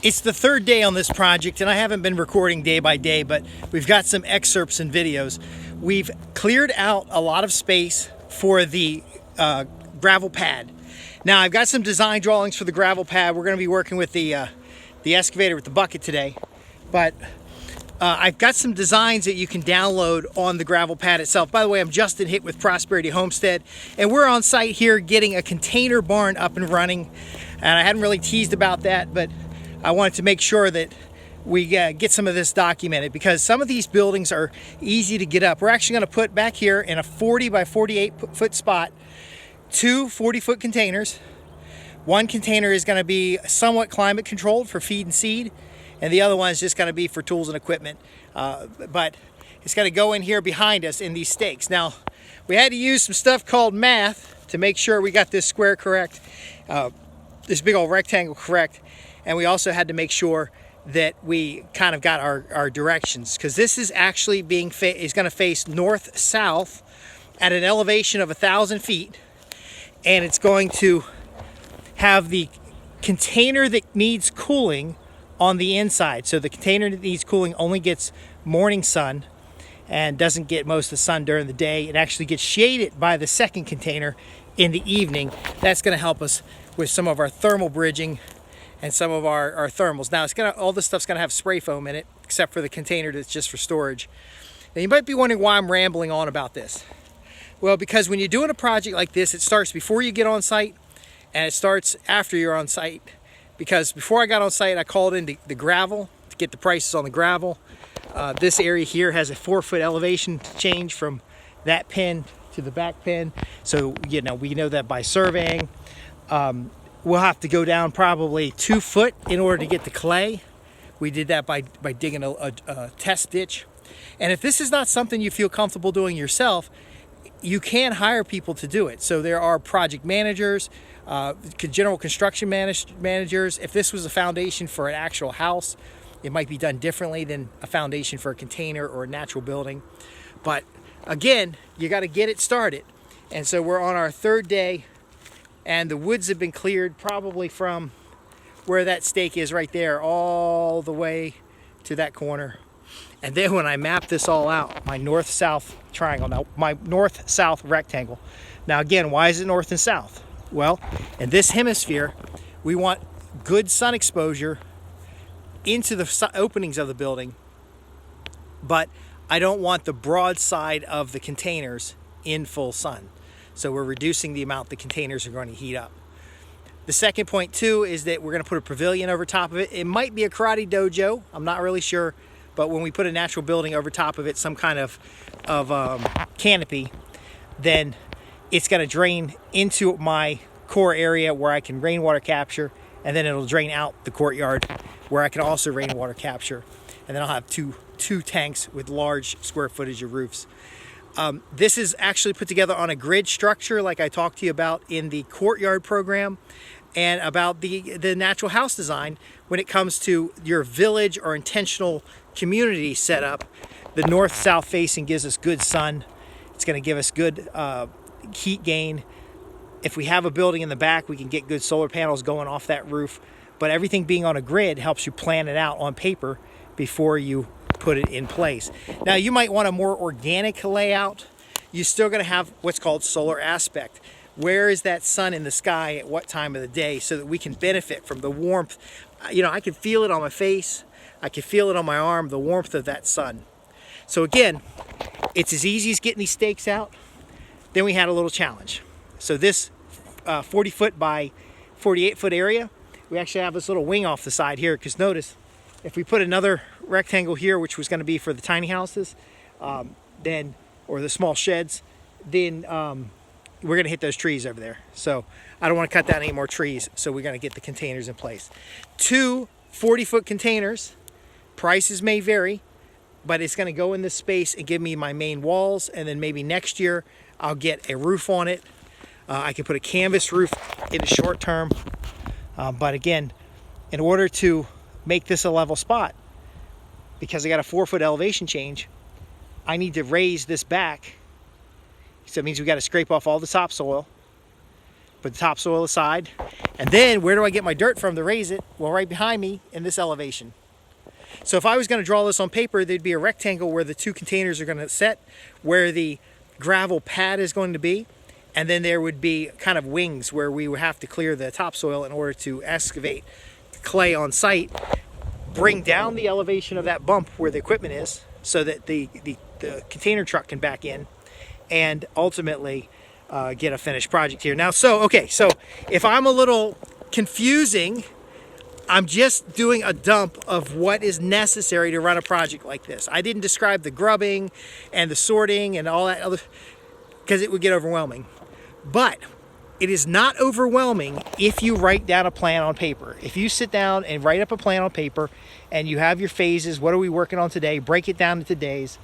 It's the third day on this project, and I haven't been recording day by day, but we've got some excerpts and videos. We've cleared out a lot of space for the gravel pad. Now, I've got some design drawings for the gravel pad. We're going to be working with the excavator with the bucket today, but I've got some designs that you can download on the gravel pad itself. By the way, I'm Justin Hitt with Prosperity Homestead, and we're on site here getting a container barn up and running. And I hadn't really teased about that, but I wanted to make sure that we get some of this documented, because some of these buildings are easy to get up. We're actually going to put back here in a 40 by 48 foot spot, two 40-foot containers. One container is going to be somewhat climate controlled for feed and seed, and the other one is just going to be for tools and equipment. But it's going to go in here behind us in these stakes. Now, we had to use some stuff called math to make sure we got this square correct, this big old rectangle correct. And we also had to make sure that we kind of got our directions, because this is actually is going to face north-south at an elevation of 1,000 feet. And it's going to have the container that needs cooling on the inside. So the container that needs cooling only gets morning sun and doesn't get most of the sun during the day. It actually gets shaded by the second container in the evening. That's going to help us with some of our thermal bridging and some of our thermals. Now, all this stuff's gonna have spray foam in it, except for the container that's just for storage. Now, you might be wondering why I'm rambling on about this. Well, because when you're doing a project like this, it starts before you get on site, and it starts after you're on site. Because before I got on site, I called in the gravel to get the prices on the gravel. This area here has a 4-foot elevation change from that pin to the back pin. So, we know that by surveying. We'll have to go down probably 2 foot in order to get the clay. We did that by digging a test ditch. And if this is not something you feel comfortable doing yourself, you can hire people to do it. So there are project managers, general construction managers. If this was a foundation for an actual house, it might be done differently than a foundation for a container or a natural building. But again, you got to get it started. And so we're on our third day. And the woods have been cleared probably from where that stake is right there all the way to that corner. And then when I map this all out, my north-south triangle, now my north-south rectangle. Now again, why is it north and south? Well, in this hemisphere, we want good sun exposure into the openings of the building, but I don't want the broad side of the containers in full sun. So we're reducing the amount the containers are going to heat up. The second point too is that we're going to put a pavilion over top of it. It might be a karate dojo, I'm not really sure, but when we put a natural building over top of it, some kind of canopy, then it's going to drain into my core area where I can rainwater capture, and then it'll drain out the courtyard where I can also rainwater capture. And then I'll have two tanks with large square footage of roofs. This is actually put together on a grid structure like I talked to you about in the courtyard program, and about the natural house design when it comes to your village or intentional community setup. The north-south facing gives us good sun. It's going to give us good heat gain. If we have a building in the back, we can get good solar panels going off that roof. But everything being on a grid helps you plan it out on paper before you put it in place. Now, you might want a more organic layout. You're still going to have what's called solar aspect. Where is that sun in the sky at what time of the day, so that we can benefit from the warmth? I can feel it on my face. I can feel it on my arm, the warmth of that sun. So again, it's as easy as getting these stakes out. Then we had a little challenge. So this 40-foot by 48-foot area, we actually have this little wing off the side here, because notice, if we put another rectangle here, which was going to be for the tiny houses, or the small sheds, then we're going to hit those trees over there. So I don't want to cut down any more trees, so we're going to get the containers in place. 2 40-foot containers, prices may vary, but it's going to go in this space and give me my main walls, and then maybe next year I'll get a roof on it. I can put a canvas roof in the short term, but again, in order to make this a level spot, because I got a 4-foot elevation change, I need to raise this back. So it means we got to scrape off all the topsoil, put the topsoil aside, and then where do I get my dirt from to raise it? Well, right behind me in this elevation. So if I was going to draw this on paper, there'd be a rectangle where the two containers are going to set, where the gravel pad is going to be, and then there would be kind of wings where we would have to clear the topsoil in order to excavate clay on site, bring down the elevation of that bump where the equipment is so that the container truck can back in, and ultimately get a finished project here. Now, so if I'm a little confusing, I'm just doing a dump of what is necessary to run a project like this. I didn't describe the grubbing and the sorting and all that other, because it would get overwhelming. But it is not overwhelming if you write down a plan on paper. If you sit down and write up a plan on paper and you have your phases, what are we working on today, break it down into days,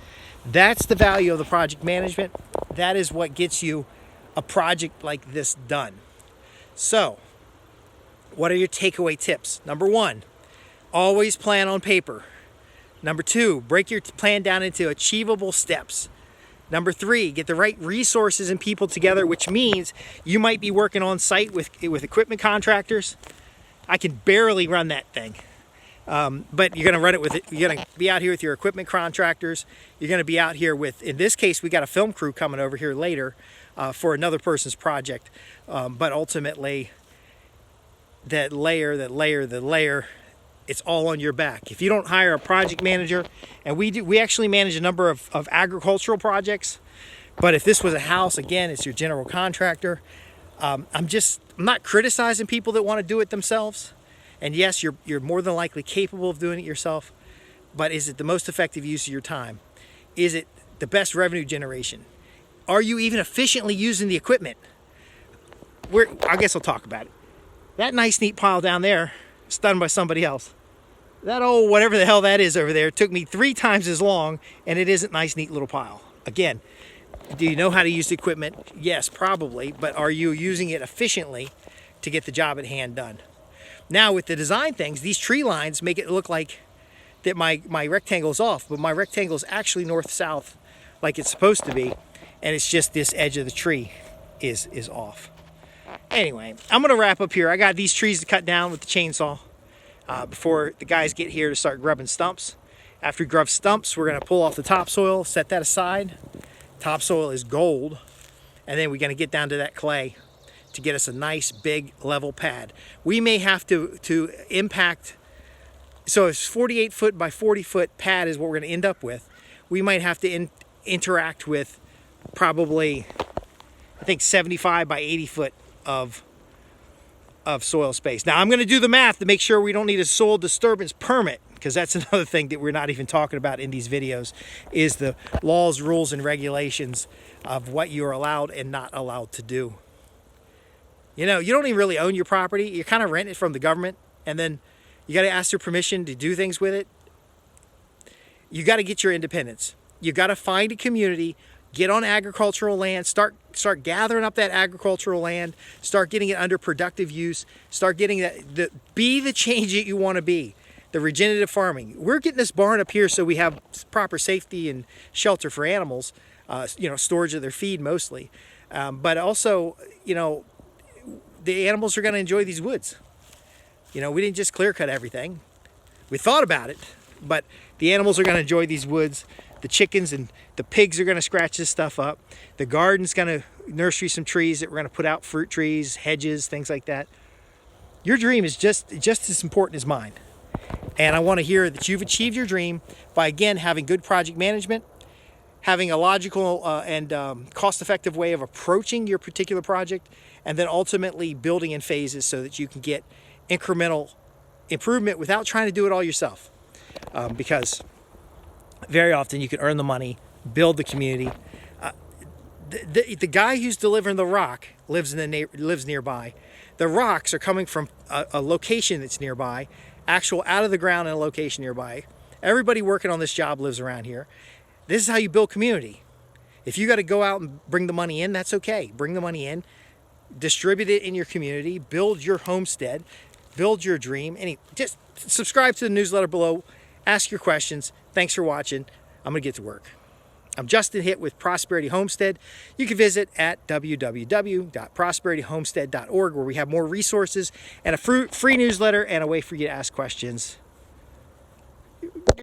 that's the value of the project management. That is what gets you a project like this done. So, what are your takeaway tips? Number 1, always plan on paper. Number 2, break your plan down into achievable steps. Number 3, get the right resources and people together, which means you might be working on site with equipment contractors. I can barely run that thing. But you're going to run it with it. You're going to be out here with your equipment contractors. You're going to be out here with, in this case, we got a film crew coming over here later for another person's project. But ultimately, that layer, it's all on your back. If you don't hire a project manager, and we actually manage a number of agricultural projects, but if this was a house, again, it's your general contractor. I'm not criticizing people that want to do it themselves. And yes, you're more than likely capable of doing it yourself, but is it the most effective use of your time? Is it the best revenue generation? Are you even efficiently using the equipment? I guess I'll talk about it. That nice neat pile down there is done by somebody else. That old whatever the hell that is over there took me 3 times as long, and it isn't a nice neat little pile. Again, do you know how to use the equipment? Yes, probably, but are you using it efficiently to get the job at hand done? Now with the design things, these tree lines make it look like that my rectangle is off, but my rectangle is actually north-south like it's supposed to be, and it's just this edge of the tree is off. Anyway, I'm going to wrap up here. I got these trees to cut down with the chainsaw before the guys get here to start grubbing stumps. After we grub stumps, we're going to pull off the topsoil, set that aside. Topsoil is gold, and then we're going to get down to that clay to get us a nice big level pad. We may have to impact, so it's 48 foot by 40 foot pad is what we're going to end up with. We might have to interact with probably, I think, 75 by 80 foot of soil space. Now I'm going to do the math to make sure we don't need a soil disturbance permit, because that's another thing that we're not even talking about in these videos, is the laws, rules, and regulations of what you're allowed and not allowed to do. You know, you don't even really own your property. You kind of rent it from the government, and then you got to ask their permission to do things with it. You got to get your independence. You got to find a community, get on agricultural land, start gathering up that agricultural land, start getting it under productive use, start getting be the change that you want to be. The regenerative farming. We're getting this barn up here so we have proper safety and shelter for animals, storage of their feed mostly. But also, the animals are going to enjoy these woods. We didn't just clear cut everything. We thought about it, but the animals are going to enjoy these woods. The chickens and the pigs are going to scratch this stuff up. The garden's going to nursery some trees that we're going to put out, fruit trees, hedges, things like that. Your dream is just as important as mine. And I want to hear that you've achieved your dream by, again, having good project management, having a logical and cost-effective way of approaching your particular project, and then ultimately building in phases so that you can get incremental improvement without trying to do it all yourself. Because very often you can earn the money, build the community. The guy who's delivering the rock lives nearby. The rocks are coming from a location that's nearby, actual out of the ground in a location nearby. Everybody working on this job lives around here. This is how you build community. If you got to go out and bring the money in, that's okay. Bring the money in, distribute it in your community, build your homestead, build your dream. Just subscribe to the newsletter below, ask your questions. Thanks for watching. I'm going to get to work. I'm Justin Hitt with Prosperity Homestead. You can visit at www.prosperityhomestead.org, where we have more resources and a free newsletter and a way for you to ask questions